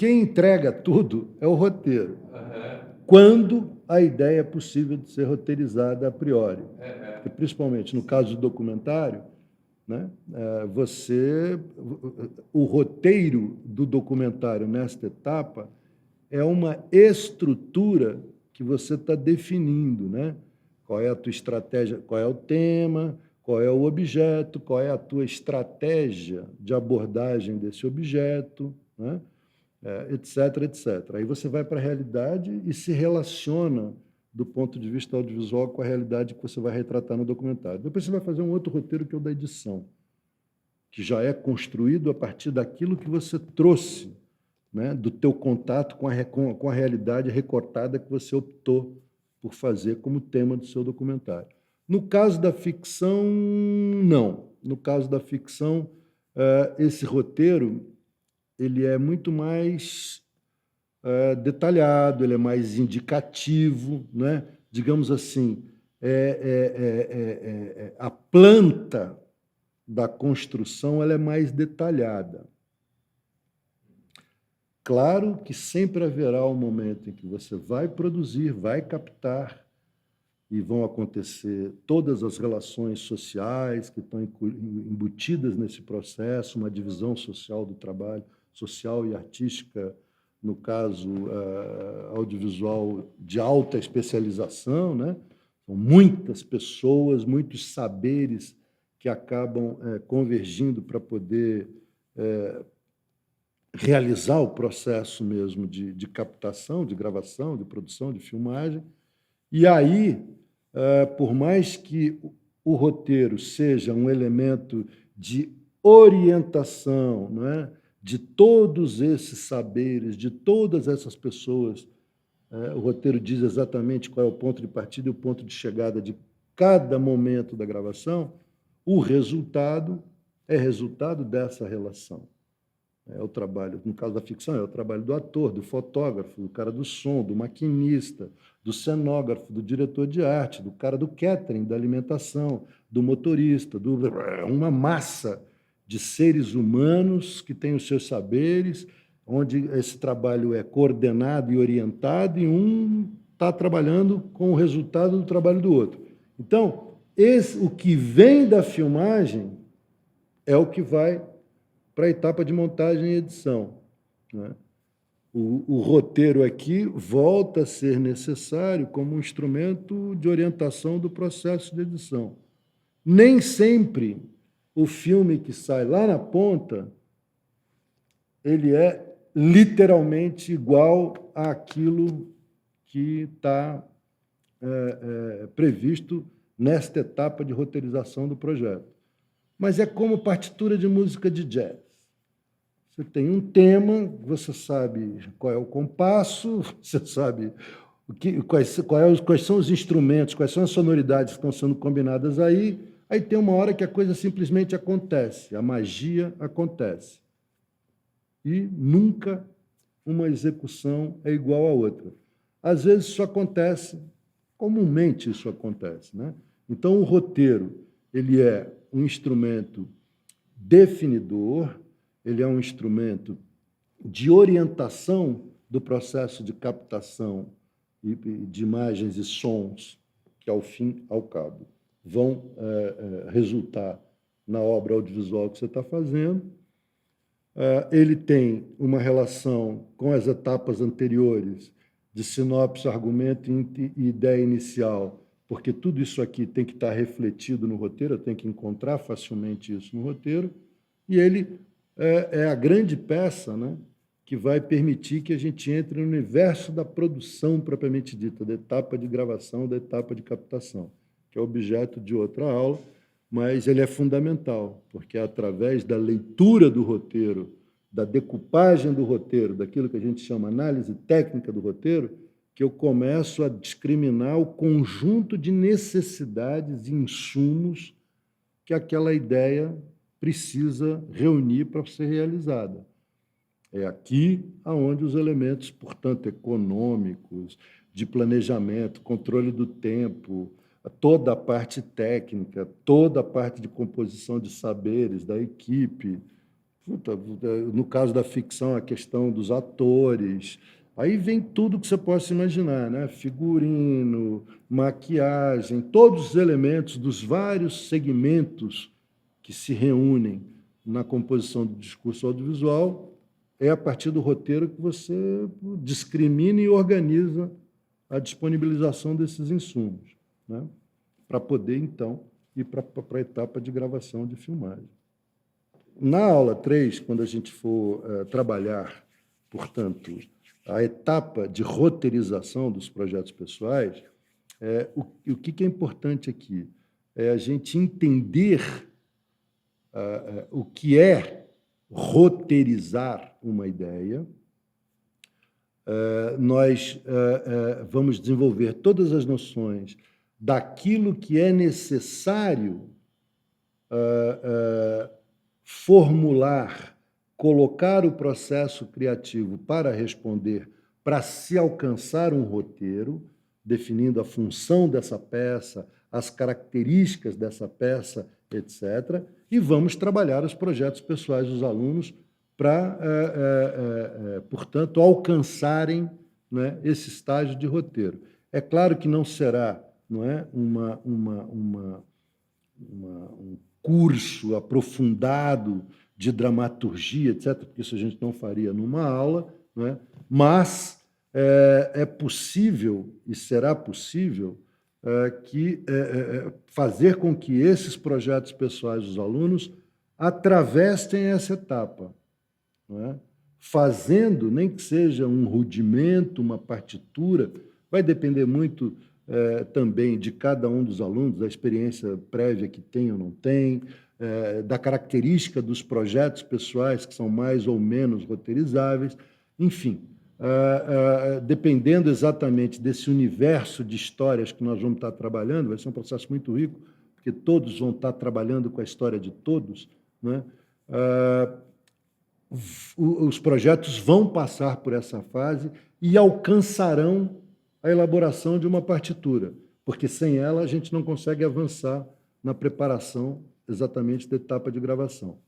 quem entrega tudo é o roteiro. Quando a ideia é possível de ser roteirizada a priori. Porque, principalmente no caso do documentário, né, o roteiro do documentário nesta etapa é uma estrutura que você está definindo, né? Qual é a tua estratégia, qual é o tema, qual é o objeto, qual é a tua estratégia de abordagem desse objeto, né? Etc, etc. Aí você vai para a realidade e se relaciona do ponto de vista audiovisual com a realidade que você vai retratar no documentário. Depois você vai fazer um outro roteiro, que é o da edição, que já é construído a partir daquilo que você trouxe, né, do teu contato com a realidade recortada que você optou por fazer como tema do seu documentário. No caso da ficção, não. No caso da ficção, esse roteiro ele é muito mais detalhado, ele é mais indicativo, né? Digamos assim, a planta da construção ela é mais detalhada. Claro que sempre haverá um momento em que você vai produzir, vai captar, e vão acontecer todas as relações sociais que estão embutidas nesse processo, uma divisão social do trabalho, social e artística, no caso audiovisual de alta especialização, né? São muitas pessoas, muitos saberes que acabam convergindo para poder realizar o processo mesmo de captação, de gravação, de produção, de filmagem. E aí, por mais que o roteiro seja um elemento de orientação, não é? De todos esses saberes, de todas essas pessoas, o roteiro diz exatamente qual é o ponto de partida e o ponto de chegada de cada momento da gravação, o resultado é resultado dessa relação. É o trabalho, no caso da ficção, é o trabalho do ator, do fotógrafo, do cara do som, do maquinista, do cenógrafo, do diretor de arte, do cara do catering, da alimentação, do motorista, uma massa de seres humanos que têm os seus saberes, onde esse trabalho é coordenado e orientado, e um está trabalhando com o resultado do trabalho do outro. Então, o que vem da filmagem é o que vai para a etapa de montagem e edição, né? O roteiro aqui volta a ser necessário como um instrumento de orientação do processo de edição. Nem sempre o filme que sai lá na ponta ele é literalmente igual àquilo que está previsto nesta etapa de roteirização do projeto. Mas é como partitura de música de jazz. Você tem um tema, você sabe qual é o compasso, você sabe quais são os instrumentos, quais são as sonoridades que estão sendo combinadas aí tem uma hora que a coisa simplesmente acontece, a magia acontece. E nunca uma execução é igual à outra. Às vezes isso acontece, comumente isso acontece, né? Então, o roteiro ele é um instrumento definidor, ele é um instrumento de orientação do processo de captação de imagens e sons que, ao fim, ao cabo, vão resultar na obra audiovisual que você está fazendo. Ele tem uma relação com as etapas anteriores de sinopse, argumento e ideia inicial, porque tudo isso aqui tem que estar refletido no roteiro, eu tenho que encontrar facilmente isso no roteiro, e ele é a grande peça, né, que vai permitir que a gente entre no universo da produção propriamente dita, da etapa de gravação, da etapa de captação, que é objeto de outra aula, mas ele é fundamental, porque é através da leitura do roteiro, da decupagem do roteiro, daquilo que a gente chama análise técnica do roteiro, que eu começo a discriminar o conjunto de necessidades e insumos que aquela ideia precisa reunir para ser realizada. É aqui onde os elementos, portanto, econômicos, de planejamento, controle do tempo, toda a parte técnica, toda a parte de composição de saberes da equipe, No caso da ficção, a questão dos atores. Aí vem tudo que você possa imaginar, né? Figurino, maquiagem, todos os elementos dos vários segmentos que se reúnem na composição do discurso audiovisual. É a partir do roteiro que você discrimina e organiza a disponibilização desses insumos, né? Para poder, então, ir para a etapa de gravação de filmagem. Na aula 3, quando a gente for trabalhar, portanto, a etapa de roteirização dos projetos pessoais, o que é importante aqui é a gente entender o que é roteirizar uma ideia. Nós vamos desenvolver todas as noções daquilo que é necessário formular, colocar o processo criativo para responder, para se alcançar um roteiro, definindo a função dessa peça, as características dessa peça, etc. E vamos trabalhar os projetos pessoais dos alunos para, portanto, alcançarem, né, esse estágio de roteiro. É claro que não será, não é, um curso aprofundado de dramaturgia, etc., porque isso a gente não faria numa aula, não é? Mas é possível, e será possível, fazer com que esses projetos pessoais dos alunos atravessem essa etapa, não é? Fazendo, nem que seja um rudimento, uma partitura, vai depender muito também de cada um dos alunos, da experiência prévia que tem ou não tem, da característica dos projetos pessoais, que são mais ou menos roteirizáveis, enfim, dependendo exatamente desse universo de histórias que nós vamos estar trabalhando, vai ser um processo muito rico, porque todos vão estar trabalhando com a história de todos, né? Os projetos vão passar por essa fase e alcançarão a elaboração de uma partitura, porque sem ela a gente não consegue avançar na preparação exatamente da etapa de gravação.